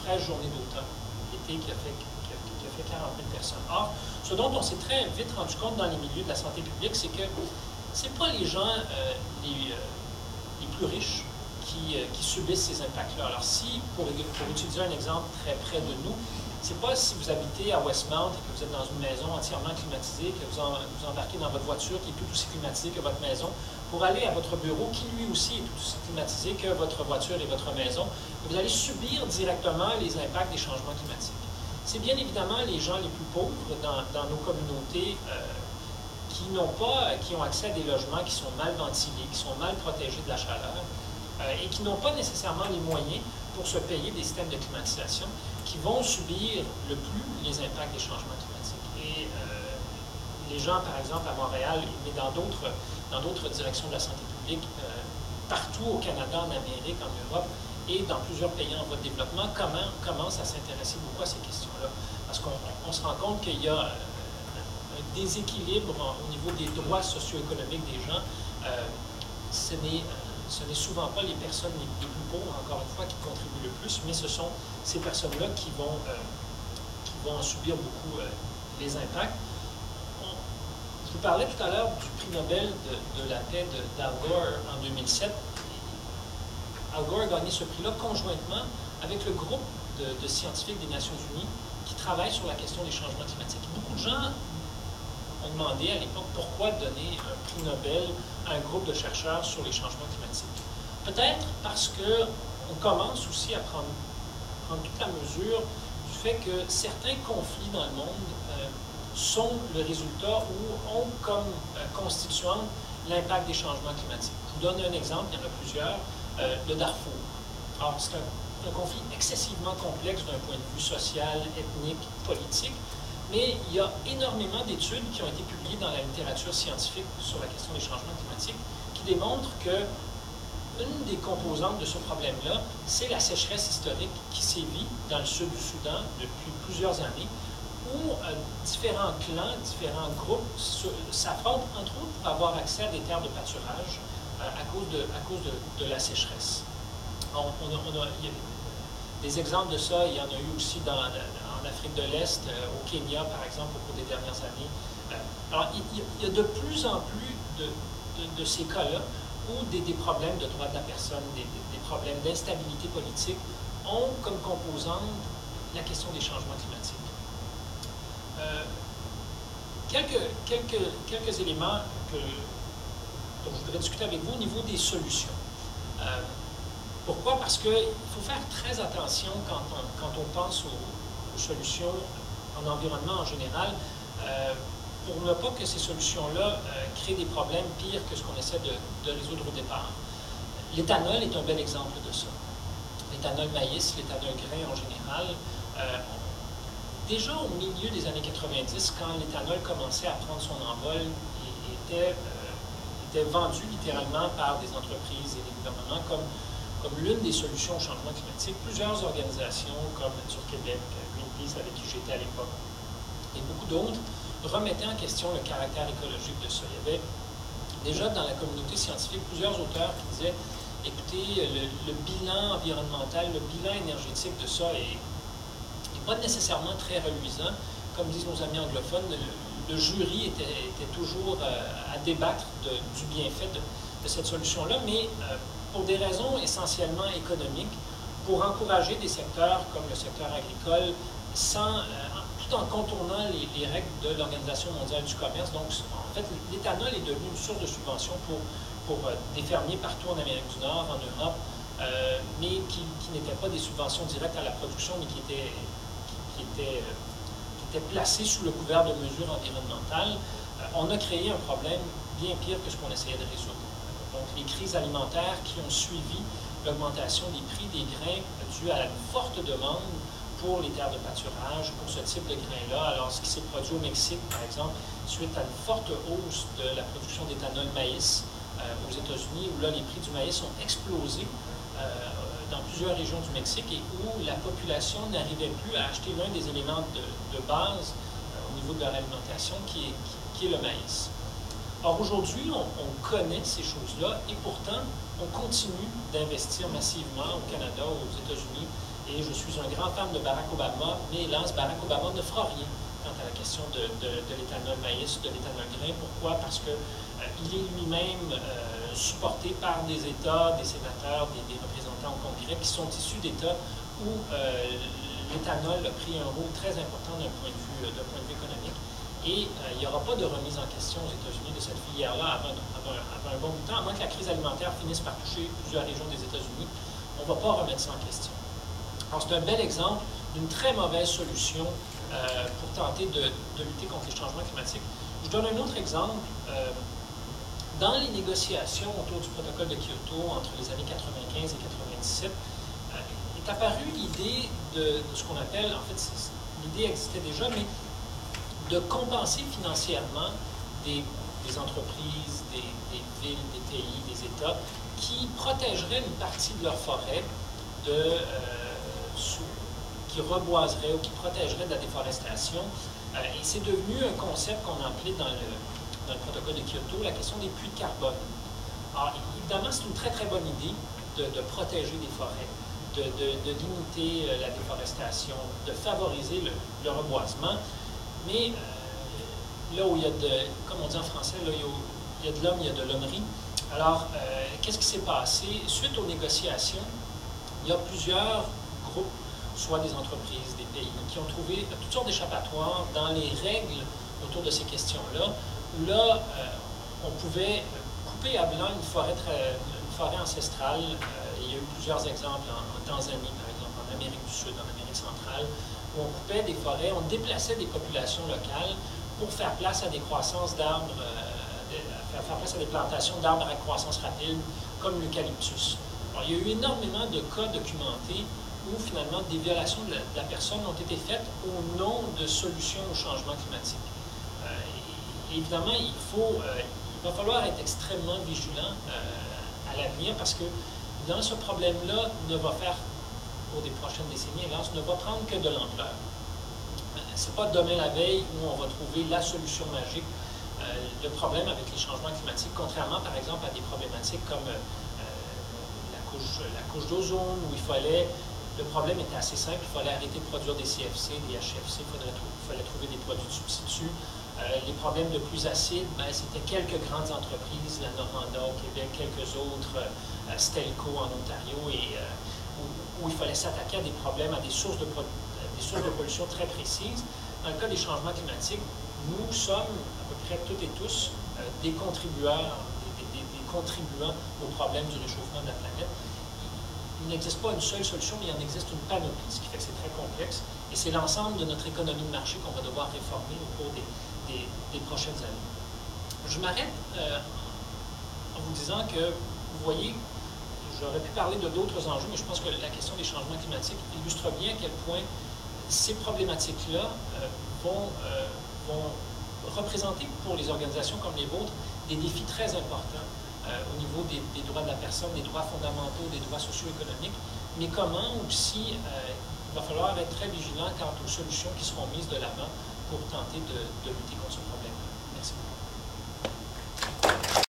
13 journées d'automne, l'été qui a fait 40 000 personnes. Or, ce dont on s'est très vite rendu compte dans les milieux de la santé publique, c'est que ce n'est pas les gens les plus riches qui subissent ces impacts-là. Alors, si, pour utiliser un exemple très près de nous, c'est pas si vous habitez à Westmount et que vous êtes dans une maison entièrement climatisée, que vous embarquez dans votre voiture qui est tout aussi climatisée que votre maison, pour aller à votre bureau qui lui aussi est tout aussi climatisé que votre voiture et votre maison, vous allez subir directement les impacts des changements climatiques. C'est bien évidemment les gens les plus pauvres dans nos communautés qui ont accès à des logements qui sont mal ventilés, qui sont mal protégés de la chaleur et qui n'ont pas nécessairement les moyens pour se payer des systèmes de climatisation qui vont subir le plus les impacts des changements climatiques. Et les gens, par exemple, à Montréal, mais dans d'autres directions de la santé publique, partout au Canada, en Amérique, en Europe, et dans plusieurs pays en voie de développement, commencent à s'intéresser beaucoup à ces questions-là. Parce qu'on se rend compte qu'il y a un déséquilibre au niveau des droits socio-économiques des gens. Ce n'est souvent pas les personnes les plus pauvres, encore une fois, qui contribuent le plus, mais ce sont ces personnes-là qui vont en subir beaucoup les impacts. Je vous parlais tout à l'heure du prix Nobel de la paix d'Al Gore en 2007. Al Gore a gagné ce prix-là conjointement avec le groupe de scientifiques des Nations Unies qui travaillent sur la question des changements climatiques. Beaucoup de gens ont demandé à l'époque pourquoi donner un prix Nobel à un groupe de chercheurs sur les changements climatiques. Peut-être parce qu'on commence aussi à prendre toute la mesure du fait que certains conflits dans le monde sont le résultat ou ont comme constituante l'impact des changements climatiques. Je vous donne un exemple, il y en a plusieurs. Le Darfour. Alors, c'est un conflit excessivement complexe d'un point de vue social, ethnique, politique, mais il y a énormément d'études qui ont été publiées dans la littérature scientifique sur la question des changements climatiques qui démontrent que une des composantes de ce problème-là, c'est la sécheresse historique qui sévit dans le sud du Soudan depuis plusieurs années, où différents clans, différents groupes s'affrontent, entre autres, pour avoir accès à des terres de pâturage à cause de la sécheresse. Il y a des exemples de ça, il y en a eu aussi en Afrique de l'Est, au Kenya, par exemple, au cours des dernières années. Alors, il y a de plus en plus de ces cas-là où des problèmes de droits de la personne, des problèmes d'instabilité politique ont comme composante la question des changements climatiques. Quelques éléments dont je voudrais discuter avec vous au niveau des solutions. Pourquoi? Parce qu'il faut faire très attention quand on pense aux solutions en environnement en général, pour ne pas que ces solutions-là créent des problèmes pires que ce qu'on essaie de résoudre au départ. L'éthanol est un bel exemple de ça. L'éthanol maïs, l'éthanol grain en général. Déjà au milieu des années 90, quand l'éthanol commençait à prendre son envol et était vendu littéralement par des entreprises et des gouvernements comme l'une des solutions au changement climatique, plusieurs organisations comme Nature Québec, Greenpeace, avec qui j'étais à l'époque, et beaucoup d'autres, remettaient en question le caractère écologique de ça. Il y avait déjà dans la communauté scientifique plusieurs auteurs qui disaient, écoutez, le bilan environnemental, le bilan énergétique de ça est pas nécessairement très reluisant. Comme disent nos amis anglophones, le jury était toujours à débattre du bienfait de cette solution-là, mais pour des raisons essentiellement économiques, pour encourager des secteurs comme le secteur agricole, tout en contournant les règles de l'Organisation mondiale du commerce. Donc, en fait, l'éthanol est devenu une source de subvention pour des fermiers partout en Amérique du Nord, en Europe, mais qui n'étaient pas des subventions directes à la production, mais qui étaient placées sous le couvert de mesures environnementales. On a créé un problème bien pire que ce qu'on essayait de résoudre. Donc, les crises alimentaires qui ont suivi l'augmentation des prix des grains due à une forte demande pour les terres de pâturage, pour ce type de grains-là. Alors, ce qui s'est produit au Mexique, par exemple, suite à une forte hausse de la production d'éthanol maïs aux États-Unis, où là, les prix du maïs ont explosé dans plusieurs régions du Mexique et où la population n'arrivait plus à acheter l'un des éléments de base au niveau de leur alimentation, qui est le maïs. Or, aujourd'hui, on connaît ces choses-là et pourtant, on continue d'investir massivement au Canada, aux États-Unis Et je suis un grand fan de Barack Obama, mais hélas, Barack Obama ne fera rien quant à la question de l'éthanol maïs, de l'éthanol grain. Pourquoi? Parce que il est lui-même supporté par des États, des sénateurs, des représentants au Congrès qui sont issus d'États où l'éthanol a pris un rôle très important d'un point de vue économique. Et il n'y aura pas de remise en question aux États-Unis de cette filière-là avant un bon bout de temps, à moins que la crise alimentaire finisse par toucher plusieurs régions des États-Unis. On ne va pas remettre ça en question. Alors, c'est un bel exemple d'une très mauvaise solution pour tenter de lutter contre les changements climatiques. Je donne un autre exemple. Dans les négociations autour du protocole de Kyoto entre les années 95 et 97, est apparue l'idée de ce qu'on appelle, en fait, l'idée existait déjà, mais de compenser financièrement des entreprises, des villes, des pays, des États qui protégeraient une partie de leur forêt qui reboiseraient ou qui protégeraient de la déforestation. Et c'est devenu un concept qu'on a appelé dans le protocole de Kyoto la question des puits de carbone. Alors, évidemment, c'est une très, très bonne idée de protéger des forêts, de limiter la déforestation, de favoriser le reboisement. Mais là où il y a comme on dit en français, là, il y a de l'homme, il y a de l'hommerie. Alors, qu'est-ce qui s'est passé? Suite aux négociations, il y a plusieurs groupes, soit des entreprises, des pays, qui ont trouvé toutes sortes d'échappatoires dans les règles autour de ces questions-là, où là, on pouvait couper à blanc une forêt ancestrale. Il y a eu plusieurs exemples en Tanzanie, par exemple, en Amérique du Sud, en Amérique centrale, où on coupait des forêts, on déplaçait des populations locales pour faire place à des croissances d'arbres, faire place à des plantations d'arbres à croissance rapide, comme l'eucalyptus. Alors, il y a eu énormément de cas documentés où, finalement, des violations de la personne ont été faites au nom de solutions au changement climatique. Évidemment, il va falloir être extrêmement vigilant à l'avenir parce que dans ce problème-là, ne va faire, pour des prochaines décennies, hélas, ne va prendre que de l'ampleur. Ce n'est pas demain la veille où on va trouver la solution magique. Le problème avec les changements climatiques, contrairement par exemple à des problématiques comme la couche d'ozone, où le problème était assez simple, il fallait arrêter de produire des CFC, des HFC, il fallait trouver des produits de substitut. Les problèmes de pluies acides, c'était quelques grandes entreprises, la Noranda au Québec, quelques autres, Stelco en Ontario, où il fallait s'attaquer à des problèmes, à des sources de pollution très précises. Dans le cas des changements climatiques, nous sommes à peu près toutes et tous des contribuants aux problèmes du réchauffement de la planète. Il n'existe pas une seule solution, mais il en existe une panoplie, ce qui fait que c'est très complexe. Et c'est l'ensemble de notre économie de marché qu'on va devoir réformer au cours des prochaines années. Je m'arrête en vous disant que, vous voyez, j'aurais pu parler de d'autres enjeux, mais je pense que la question des changements climatiques illustre bien à quel point ces problématiques-là vont représenter pour les organisations comme les vôtres des défis très importants au niveau des droits de la personne, des droits fondamentaux, des droits socio-économiques, mais comment aussi il va falloir être très vigilant quant aux solutions qui seront mises de l'avant pour tenter de lutter contre ce problème-là. Merci beaucoup.